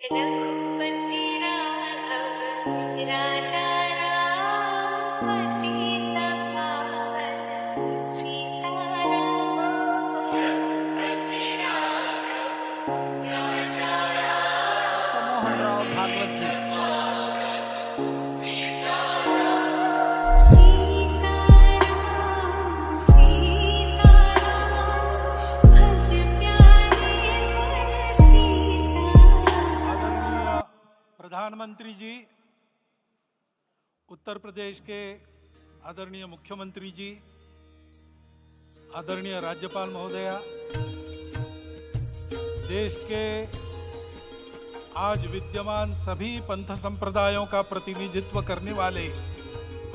रघुपति राघव राजा राम पतित पावन सीताराम। रघुपति राघव राजा राम मोहनराव भागवत जी। प्रधानमंत्री जी, उत्तर प्रदेश के आदरणीय मुख्यमंत्री जी, आदरणीय राज्यपाल महोदया, देश के आज विद्यमान सभी पंथ संप्रदायों का प्रतिनिधित्व करने वाले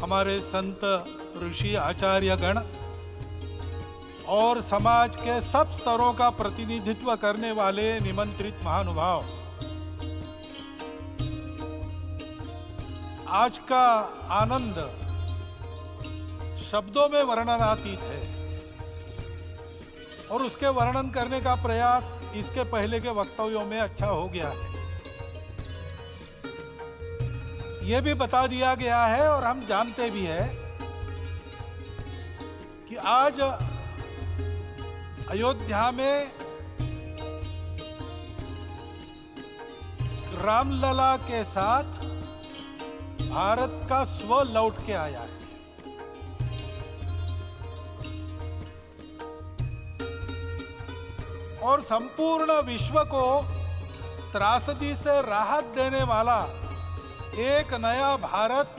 हमारे संत ऋषि आचार्य गण और समाज के सब स्तरों का प्रतिनिधित्व करने वाले निमंत्रित महानुभाव, आज का आनंद शब्दों में वर्णनातीत है और उसके वर्णन करने का प्रयास इसके पहले के वक्तव्यों में अच्छा हो गया है। यह भी बता दिया गया है और हम जानते भी हैं कि आज अयोध्या में रामलला के साथ भारत का स्व लौट के आया है। और संपूर्ण विश्व को त्रासदी से राहत देने वाला एक नया भारत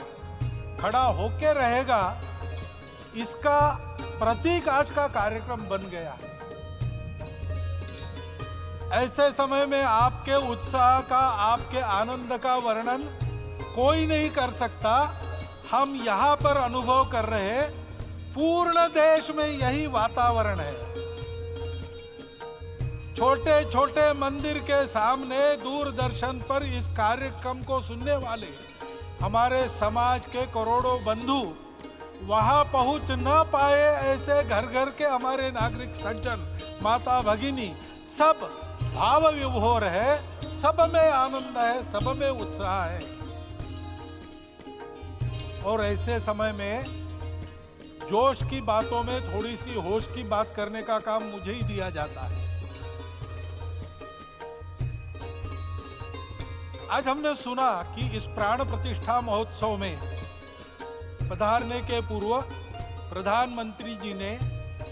खड़ा होके रहेगा, इसका प्रतीक आज का कार्यक्रम बन गया है। ऐसे समय में आपके उत्साह का, आपके आनंद का वर्णन कोई नहीं कर सकता। हम यहाँ पर अनुभव कर रहे, पूर्ण देश में यही वातावरण है। छोटे छोटे मंदिर के सामने दूरदर्शन पर इस कार्यक्रम को सुनने वाले हमारे समाज के करोड़ों बंधु वहां पहुंच न पाए, ऐसे घर घर के हमारे नागरिक सज्जन, माता भगिनी सब भाव विभोर है, सब में आनंद है, सब में उत्साह है। और ऐसे समय में जोश की बातों में थोड़ी सी होश की बात करने का काम मुझे ही दिया जाता है। आज हमने सुना कि इस प्राण प्रतिष्ठा महोत्सव में पधारने के पूर्व प्रधानमंत्री जी ने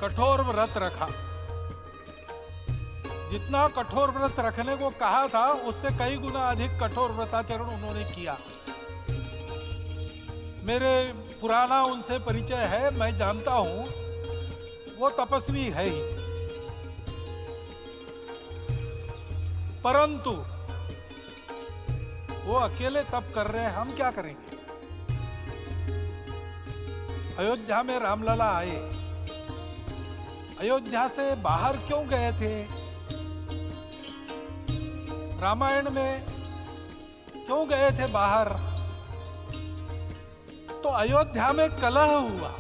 कठोर व्रत रखा। जितना कठोर व्रत रखने को कहा था, उससे कई गुना अधिक कठोर व्रताचरण उन्होंने किया। मेरे पुराना उनसे परिचय है, मैं जानता हूं वो तपस्वी है ही, परंतु वो अकेले तप कर रहे हैं, हम क्या करेंगे। अयोध्या में रामलला आए, अयोध्या से बाहर क्यों गए थे? रामायण में क्यों गए थे बाहर? तो अयोध्या में कलह हुआ।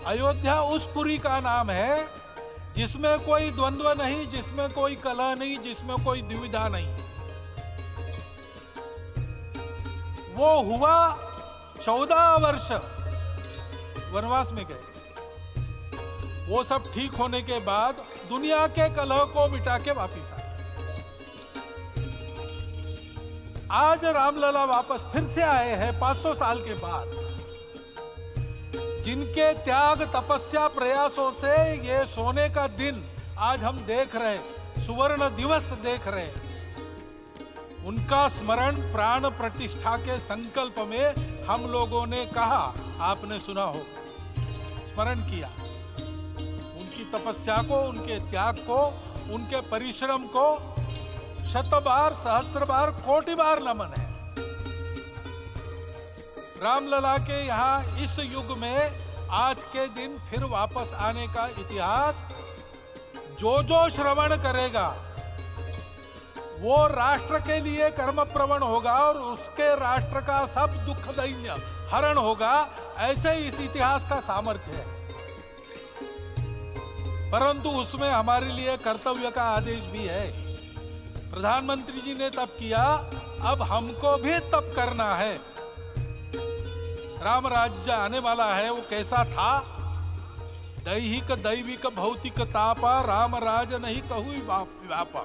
अयोध्या उस पुरी का नाम है जिसमें कोई द्वंद्व नहीं, जिसमें कोई कलह नहीं, जिसमें कोई दुविधा नहीं। वो हुआ 14 वर्ष वनवास में गए। वो सब ठीक होने के बाद दुनिया के कलह को मिटा के वापिस आए। आज रामलला वापस फिर से आए हैं 500 साल के बाद। जिनके त्याग, तपस्या, प्रयासों से ये सोने का दिन आज हम देख रहे, सुवर्ण दिवस देख रहे, उनका स्मरण प्राण प्रतिष्ठा के संकल्प में हम लोगों ने कहा, आपने सुना हो, स्मरण किया। उनकी तपस्या को, उनके त्याग को, उनके परिश्रम को शत बार, सहस्त्र बार, कोटि बार नमन है। रामलला के यहाँ इस युग में आज के दिन फिर वापस आने का इतिहास जो जो श्रवण करेगा वो राष्ट्र के लिए कर्म प्रवण होगा और उसके राष्ट्र का सब दुख दैन्य हरण होगा। ऐसे इस इतिहास का सामर्थ्य है। परंतु उसमें हमारे लिए कर्तव्य का आदेश भी है। प्रधानमंत्री जी ने तप किया, अब हमको भी तप करना है। राम राज्य आने वाला है, वो कैसा था? दैहिक दैविक भौतिक तापा, राम राज नहीं कहु व्यापा।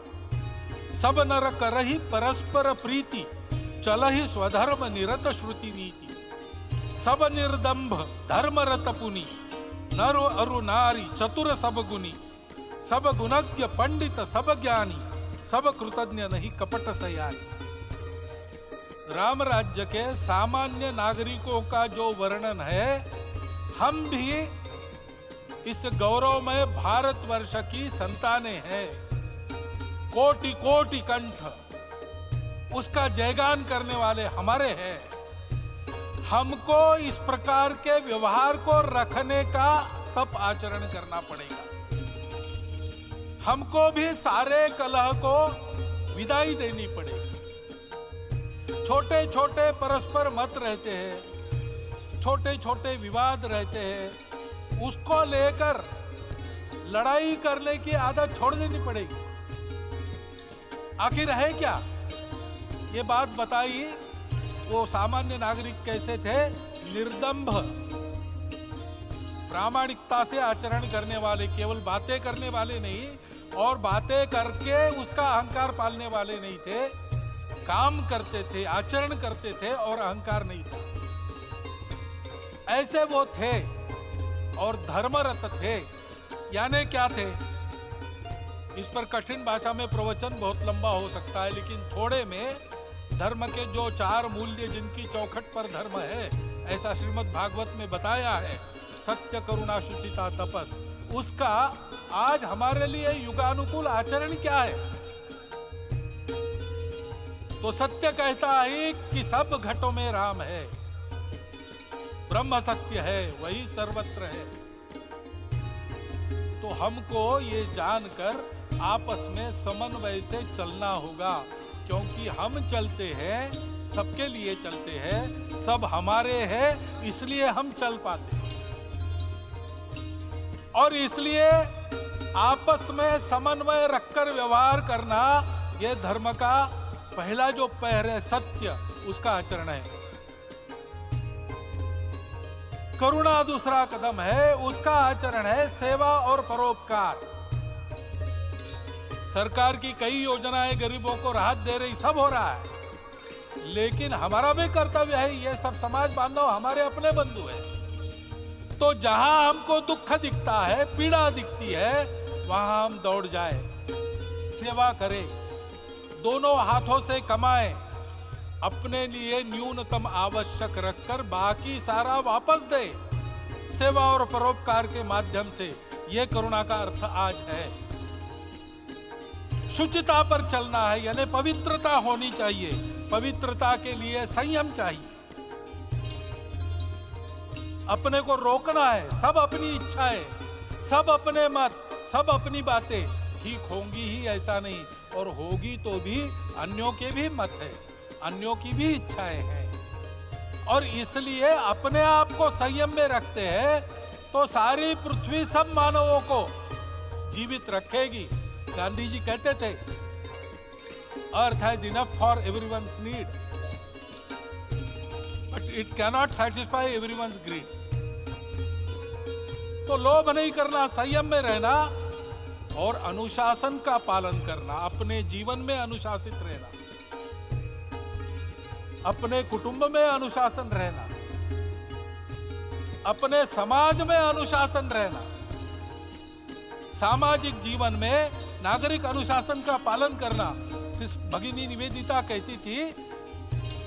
सब नर करहि परस्पर प्रीति, चलहि स्वधर्म निरत श्रुति नीति। सब निर्दंभ धर्म रत पुनि, नर अरु नारी चतुर सब गुनी। सब गुणज्ञ पंडित सब ज्ञानी, सब कृतज्ञ नहीं कपट सयानी। राम राज्य के सामान्य नागरिकों का जो वर्णन है, हम भी इस गौरवमय भारतवर्ष की संतानें हैं। कोटि कोटि कंठ उसका जयगान करने वाले हमारे हैं। हमको इस प्रकार के व्यवहार को रखने का तप आचरण करना पड़ेगा। हमको भी सारे कलह को विदाई देनी पड़ेगी। छोटे छोटे परस्पर मत रहते हैं, छोटे छोटे विवाद रहते हैं, उसको लेकर लड़ाई करने की आदत छोड़ देनी पड़ेगी। आखिर है क्या? ये बात बताइए, वो सामान्य नागरिक कैसे थे? निर्दंभ, प्रामाणिकता से आचरण करने वाले, केवल बातें करने वाले नहीं और बातें करके उसका अहंकार पालने वाले नहीं थे। काम करते थे, आचरण करते थे और अहंकार नहीं था, ऐसे वो थे। और धर्मरत थे, यानी क्या थे? इस पर कठिन भाषा में प्रवचन बहुत लंबा हो सकता है, लेकिन थोड़े में धर्म के जो 4 मूल्य जिनकी चौखट पर धर्म है, ऐसा श्रीमद् भागवत में बताया है, सत्य करुणा शुचिता तपस, उसका आज हमारे लिए युगानुकूल आचरण क्या है? तो सत्य कहता है कि सब घटों में राम है, ब्रह्म सत्य है, वही सर्वत्र है। तो हमको ये जानकर आपस में समन्वय से चलना होगा, क्योंकि हम चलते हैं, सबके लिए चलते हैं, सब हमारे हैं, इसलिए हम चल पाते हैं। और इसलिए आपस में समन्वय रखकर व्यवहार करना, ये धर्म का पहला जो पैर है, सत्य, उसका आचरण है। करुणा दूसरा कदम है, उसका आचरण है सेवा और परोपकार। सरकार की कई योजनाएं गरीबों को राहत दे रही, सब हो रहा है, लेकिन हमारा भी कर्तव्य है, ये सब समाज बांधव हमारे अपने बंधु हैं। तो जहां हमको दुख दिखता है, पीड़ा दिखती है, वहां हम दौड़ जाए, सेवा करें, दोनों हाथों से कमाएं, अपने लिए न्यूनतम आवश्यक रखकर बाकी सारा वापस दे, सेवा और परोपकार के माध्यम से। यह करुणा का अर्थ आज है। शुचिता पर चलना है, यानी पवित्रता होनी चाहिए। पवित्रता के लिए संयम चाहिए, अपने को रोकना है। सब अपनी इच्छाएं, सब अपने मत, सब अपनी बातें ठीक होंगी ही ऐसा नहीं, और होगी तो भी अन्यों के भी मत है, अन्यों की भी इच्छाएं हैं। और इसलिए अपने आप को संयम में रखते हैं तो सारी पृथ्वी सब मानवों को जीवित रखेगी। गांधी जी कहते थे, earth has enough for everyone's need, but it cannot satisfy everyone's greed. तो लोभ नहीं करना, संयम में रहना और अनुशासन का पालन करना, अपने जीवन में अनुशासित रहना, अपने कुटुंब में अनुशासन रहना, अपने समाज में अनुशासन रहना। सामाजिक जीवन में नागरिक अनुशासन का पालन करना। भगिनी निवेदिता कहती थी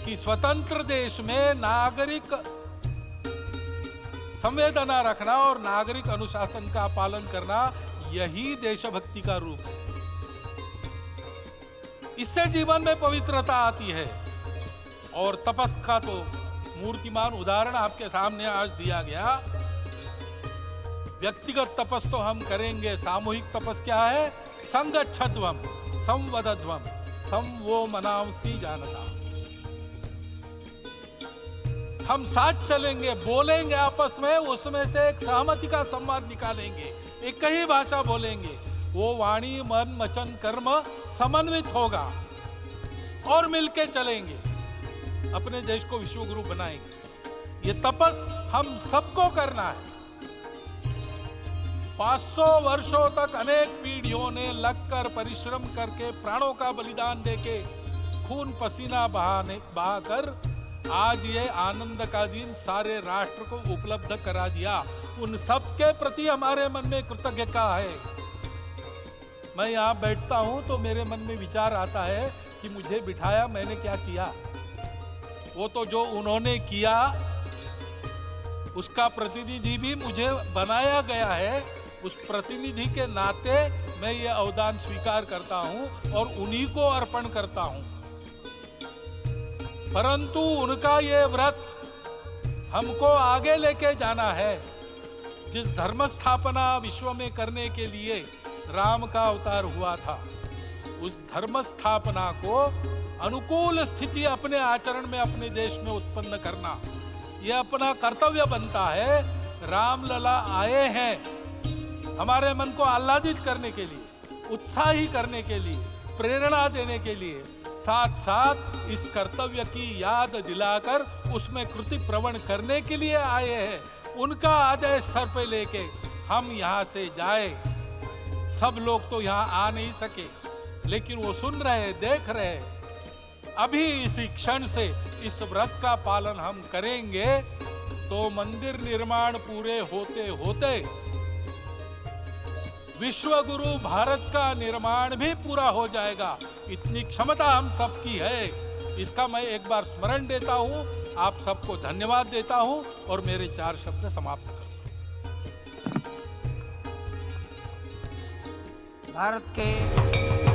कि स्वतंत्र देश में नागरिक संवेदना रखना और नागरिक अनुशासन का पालन करना, यही देशभक्ति का रूप है। इससे जीवन में पवित्रता आती है। और तपस का तो मूर्तिमान उदाहरण आपके सामने आज दिया गया। व्यक्तिगत तपस तो हम करेंगे, सामूहिक तपस क्या है? संगच्छध्वम संवदध्वम संवो मनांसी जानता। हम साथ चलेंगे, बोलेंगे आपस में, उसमें से एक सहमति का संवाद निकालेंगे, एक ही भाषा बोलेंगे। वो वाणी मन वचन कर्म समन्वित होगा और मिलके चलेंगे, अपने देश को विश्व गुरु बनाएंगे। ये तपस हम सबको करना है। 500 वर्षों तक अनेक पीढ़ियों ने लगकर परिश्रम करके प्राणों का बलिदान देके खून पसीना बहाकर आज ये आनंद का दिन सारे राष्ट्र को उपलब्ध करा दिया। उन सब के प्रति हमारे मन में कृतज्ञता है। मैं यहाँ बैठता हूँ तो मेरे मन में विचार आता है कि मुझे बिठाया, मैंने क्या किया। वो तो जो उन्होंने किया उसका प्रतिनिधि भी मुझे बनाया गया है। उस प्रतिनिधि के नाते मैं ये अवदान स्वीकार करता हूँ और उन्हीं को अर्पण करता हूँ। परंतु उनका ये व्रत हमको आगे लेके जाना है। जिस धर्म स्थापना विश्व में करने के लिए राम का अवतार हुआ था, उस धर्म स्थापना को अनुकूल स्थिति अपने आचरण में अपने देश में उत्पन्न करना, यह अपना कर्तव्य बनता है। राम लला आए हैं हमारे मन को आह्लादित करने के लिए, उत्साही करने के लिए, प्रेरणा देने के लिए, साथ साथ इस कर्तव्य की याद दिलाकर उसमें कृति प्रवण करने के लिए आए हैं। उनका आदेश सर पे लेके हम यहाँ से जाए। सब लोग तो यहाँ आ नहीं सके, लेकिन वो सुन रहे, देख रहे। अभी इसी क्षण से इस व्रत का पालन हम करेंगे तो मंदिर निर्माण पूरे होते होते विश्व गुरु भारत का निर्माण भी पूरा हो जाएगा। इतनी क्षमता हम सबकी है। इसका मैं एक बार स्मरण देता हूँ, आप सबको धन्यवाद देता हूँ और मेरे 4 शब्द समाप्त करता हूँ। भारत के